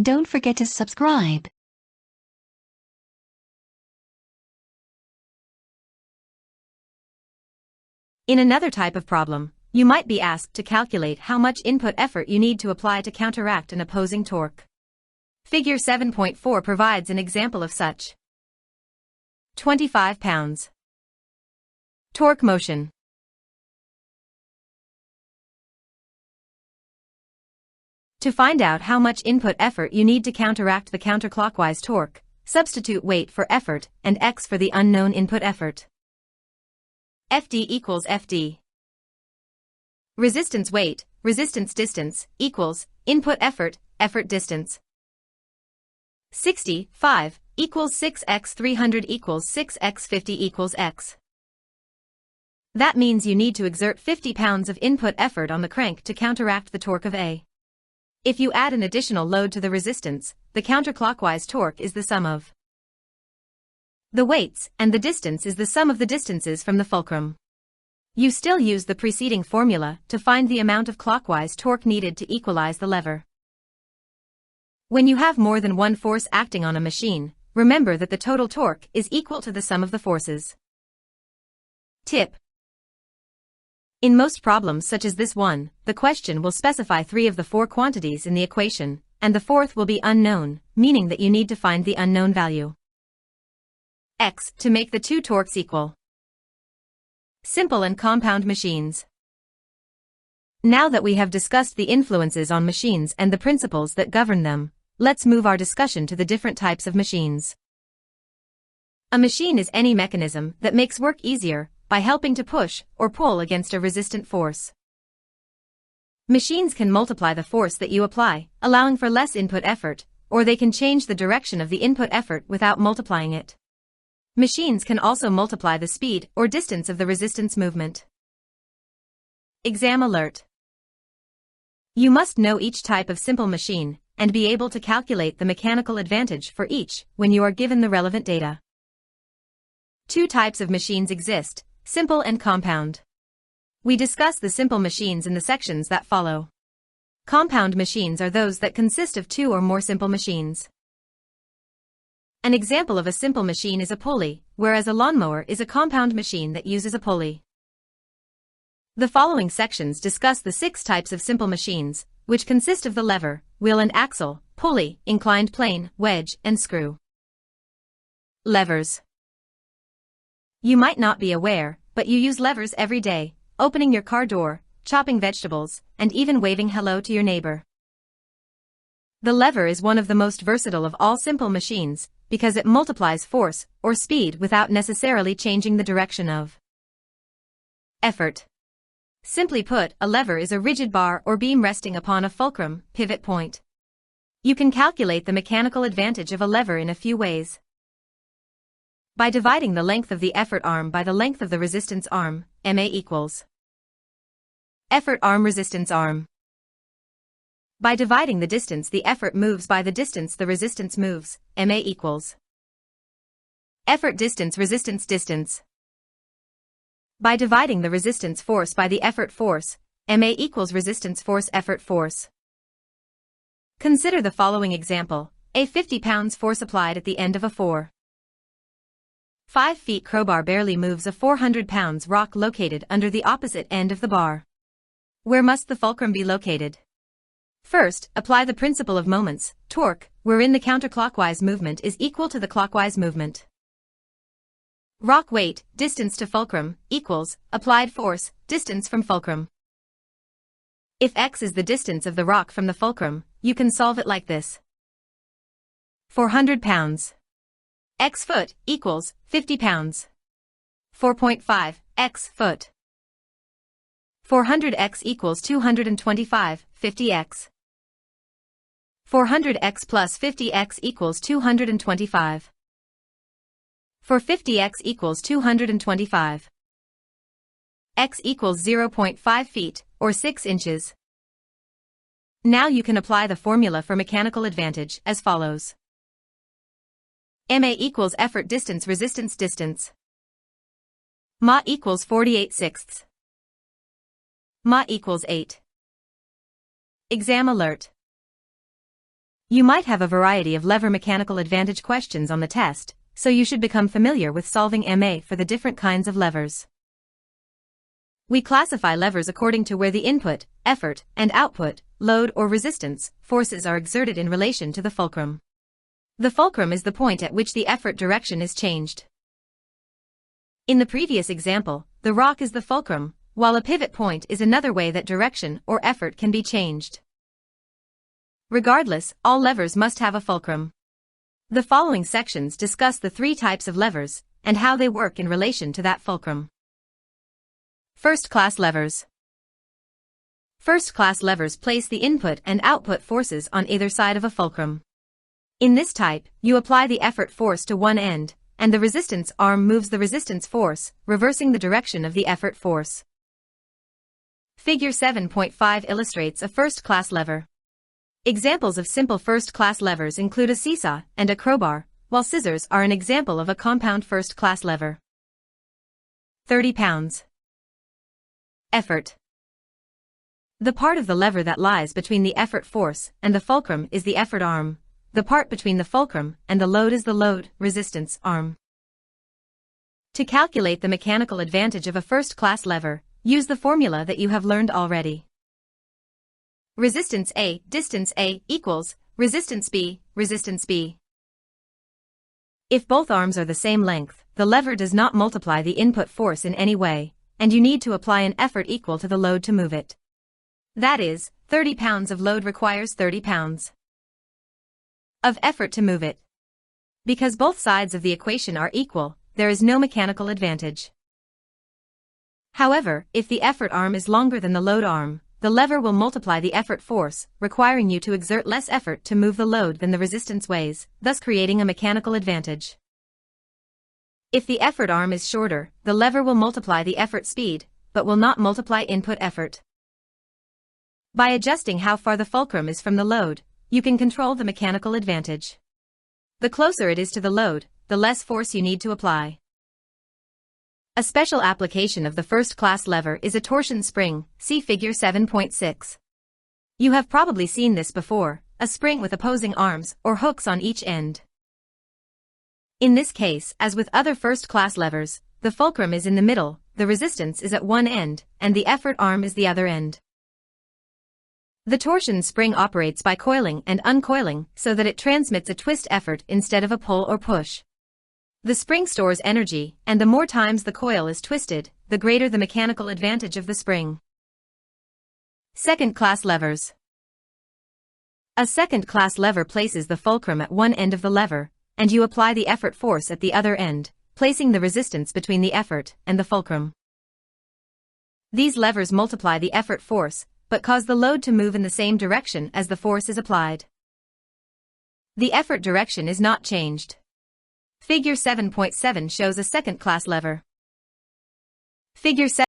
Don't forget to subscribe. In another type of problem, you might be asked to calculate how much input effort you need to apply to counteract an opposing torque. Figure 7.4 provides an example of such. 25 pounds. Torque motion. To find out how much input effort you need to counteract the counterclockwise torque, substitute weight for effort and x for the unknown input effort. FD equals FD. Resistance weight, resistance distance, equals input effort, effort distance. 65 equals 6x 300 equals 6x 50 equals x. That means you need to exert 50 pounds of input effort on the crank to counteract the torque of A. If you add an additional load to the resistance, the counterclockwise torque is the sum of the weights, and the distance is the sum of the distances from the fulcrum. You still use the preceding formula to find the amount of clockwise torque needed to equalize the lever. When you have more than one force acting on a machine, remember that the total torque is equal to the sum of the forces. Tip: in most problems such as this one, the question will specify 3 of the 4 quantities in the equation, and the 4th will be unknown, meaning that you need to find the unknown value. X to make the 2 torques equal. Simple and compound machines. Now that we have discussed the influences on machines and the principles that govern them, let's move our discussion to the different types of machines. A machine is any mechanism that makes work easier by helping to push or pull against a resistant force. Machines can multiply the force that you apply, allowing for less input effort, or they can change the direction of the input effort without multiplying it. Machines can also multiply the speed or distance of the resistance movement. Exam alert. You must know each type of simple machine and be able to calculate the mechanical advantage for each when you are given the relevant data. 2 types of machines exist: simple and compound. We discuss the simple machines in the sections that follow. Compound machines are those that consist of 2 or more simple machines. An example of a simple machine is a pulley, whereas a lawnmower is a compound machine that uses a pulley. The following sections discuss the 6 types of simple machines, which consist of the lever, wheel and axle, pulley, inclined plane, wedge, and screw. Levers. You might not be aware, but you use levers every day, opening your car door, chopping vegetables, and even waving hello to your neighbor. The lever is one of the most versatile of all simple machines, because it multiplies force or speed without necessarily changing the direction of effort. Simply put, a lever is a rigid bar or beam resting upon a fulcrum, pivot point. You can calculate the mechanical advantage of a lever in a few ways. By dividing the length of the effort arm by the length of the resistance arm, MA equals effort arm resistance arm. By dividing the distance the effort moves by the distance the resistance moves, MA equals effort distance resistance distance. By dividing the resistance force by the effort force, MA equals resistance force effort force. Consider the following example: a 50 pounds force applied at the end of a 4. 5 feet crowbar barely moves a 400 pounds rock located under the opposite end of the bar. Where must the fulcrum be located? First, apply the principle of moments, torque, wherein the counterclockwise movement is equal to the clockwise movement. Rock weight, distance to fulcrum, equals applied force, distance from fulcrum. If x is the distance of the rock from the fulcrum, you can solve it like this. 400 pounds. X foot equals 50 pounds. 4.5 x foot. 400x equals 225, 50x. 400x plus 50x equals 225. For 50x equals 225. X equals 0.5 feet, or 6 inches. Now you can apply the formula for mechanical advantage as follows. MA equals effort distance resistance distance. MA equals 48/6. MA equals 8. Exam alert. You might have a variety of lever mechanical advantage questions on the test, so you should become familiar with solving MA for the different kinds of levers. We classify levers according to where the input, effort, and output, load or resistance, forces are exerted in relation to the fulcrum. The fulcrum is the point at which the effort direction is changed. In the previous example, the rock is the fulcrum, while a pivot point is another way that direction or effort can be changed. Regardless, all levers must have a fulcrum. The following sections discuss the three types of levers and how they work in relation to that fulcrum. First-class levers. First-class levers place the input and output forces on either side of a fulcrum. In this type, you apply the effort force to one end, and the resistance arm moves the resistance force, reversing the direction of the effort force. Figure 7.5 illustrates a first-class lever. Examples of simple first-class levers include a seesaw and a crowbar, while scissors are an example of a compound first-class lever. 30 pounds. Effort. The part of the lever that lies between the effort force and the fulcrum is the effort arm. The part between the fulcrum and the load is the load resistance arm. To calculate the mechanical advantage of a first-class lever, use the formula that you have learned already. Resistance A, distance A, equals resistance B, resistance B. If both arms are the same length, the lever does not multiply the input force in any way, and you need to apply an effort equal to the load to move it. That is, 30 pounds of load requires 30 pounds of effort to move it. Because both sides of the equation are equal, there is no mechanical advantage. However, if the effort arm is longer than the load arm, the lever will multiply the effort force, requiring you to exert less effort to move the load than the resistance weighs, thus creating a mechanical advantage. If the effort arm is shorter, the lever will multiply the effort speed, but will not multiply input effort. By adjusting how far the fulcrum is from the load, you can control the mechanical advantage. The closer it is to the load, the less force you need to apply. A special application of the first-class lever is a torsion spring, see figure 7.6. You have probably seen this before, a spring with opposing arms or hooks on each end. In this case, as with other first-class levers, the fulcrum is in the middle, the resistance is at one end, and the effort arm is the other end. The torsion spring operates by coiling and uncoiling so that it transmits a twist effort instead of a pull or push. The spring stores energy, and the more times the coil is twisted, the greater the mechanical advantage of the spring. Second-class levers. A second-class lever places the fulcrum at one end of the lever, and you apply the effort force at the other end, placing the resistance between the effort and the fulcrum. These levers multiply the effort force, but cause the load to move in the same direction as the force is applied. The effort direction is not changed. Figure 7.7 shows a second-class lever. Figure 7